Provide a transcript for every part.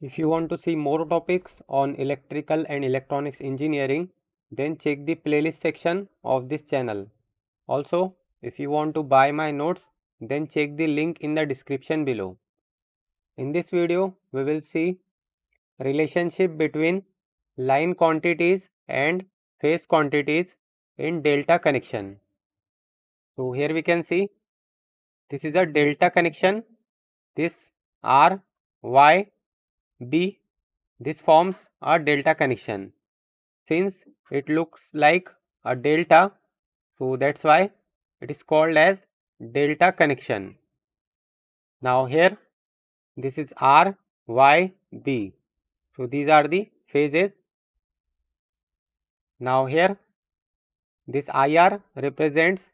If you want to see more topics on electrical and electronics engineering, then check the playlist section of this channel. Also, if you want to buy my notes, then check the link in the description below. In this video, we will see relationship between line quantities and phase quantities in delta connection. So here we can see this is a delta connection. This R, Y, B, this forms a delta connection. Since it looks like a delta, so that's why it is called as delta connection. Now here this is R, Y, B. So these are the phases. Now here this IR represents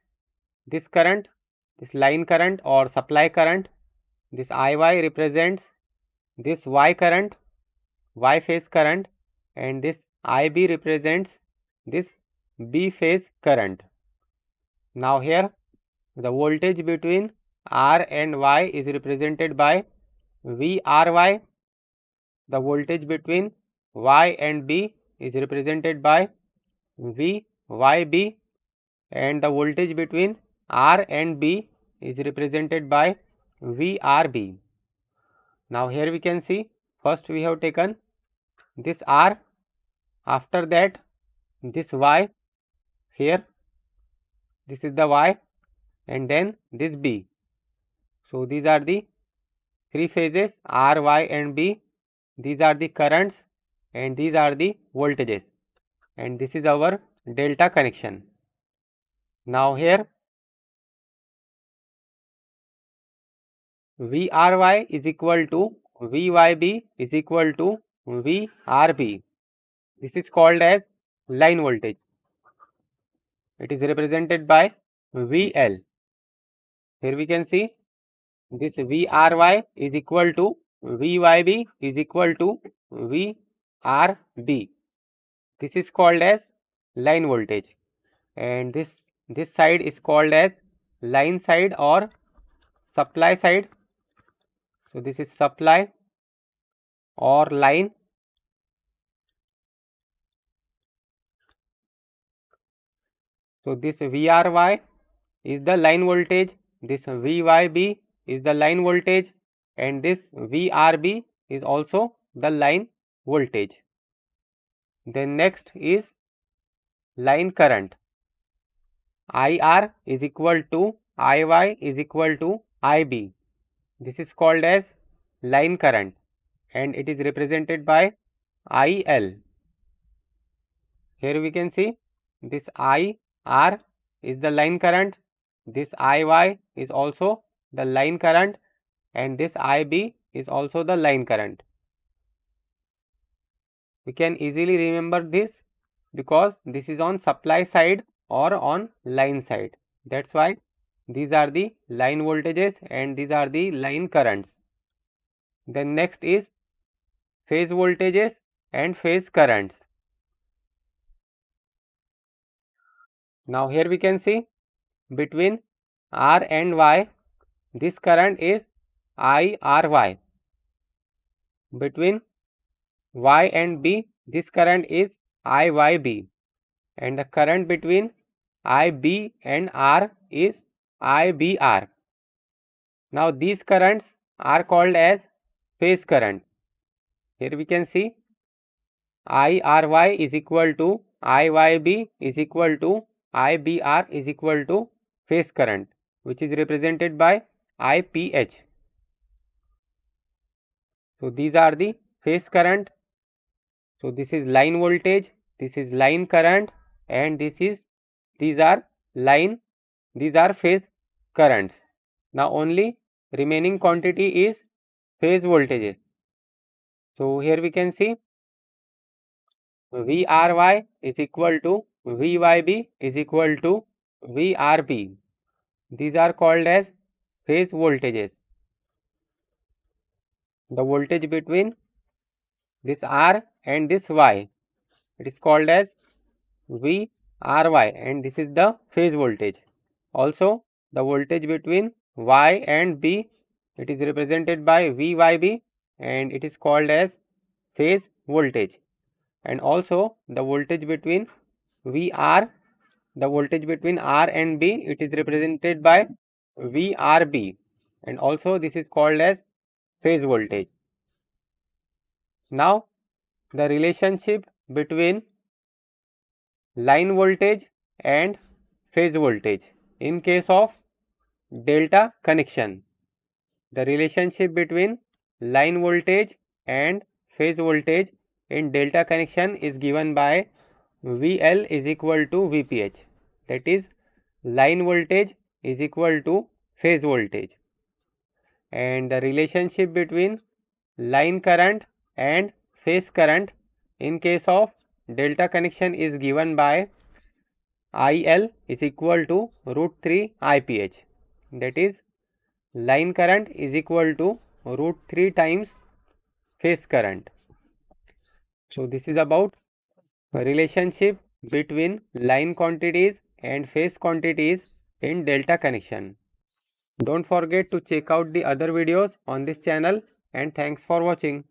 this current, this line current or supply current. This IY represents this Y current, Y phase current, and this IB represents this B phase current. Now here the voltage between R and Y is represented by VRY. The voltage between Y and B is represented by VYB, and the voltage between R and B is represented by VRB. Now here we can see first we have taken this R, after that this Y, here this is the Y, and then this B. So these are the three phases R, Y and B. These are the currents and these are the voltages, and this is our delta connection. Now here VRY is equal to VYB is equal to VRB. This is called as line voltage. It is represented by VL. Here we can see this VRY is equal to VYB is equal to VRB. This is called as line voltage, and this side is called as line side or supply side. So this is supply or line. So this VRY is the line voltage, this VYB is the line voltage, and this VRB is also the line voltage. Then next is line current. IR is equal to IY is equal to IB. This is called as line current, and it is represented by IL. Here we can see this IR is the line current, this IY is also the line current, and this IB is also the line current. We can easily remember this because this is on supply side or on line side. That's why these are the line voltages and these are the line currents. Then next is phase voltages and phase currents. Now here we can see between R and Y, this current is IRY. Between Y and B, this current is IYB, and the current between IB and R is IBR. Now these currents are called as phase current. Here we can see IRY is equal to IYB is equal to IBR is equal to phase current, which is represented by IPH. So these are the phase current. So this is line voltage, this is line current, and these are phase currents. Now only remaining quantity is phase voltages. So here we can see VRY is equal to VYB is equal to VRB. These are called as phase voltages. The voltage between this R and this Y, it is called as VRY, and this is the phase voltage. Also the voltage between Y and B, it is represented by VYB, and it is called as phase voltage. And also the voltage between VR, the voltage between R and B, it is represented by VRB, and also this is called as phase voltage. Now the relationship between line voltage and phase voltage in case of delta connection. The relationship between line voltage and phase voltage in delta connection is given by VL is equal to VPH, that is line voltage is equal to phase voltage, and the relationship between line current and phase current in case of delta connection is given by IL is equal to root 3 IPH, that is line current is equal to root 3 times phase current. So this is about relationship between line quantities and phase quantities in delta connection. Don't forget to check out the other videos on this channel, and thanks for watching.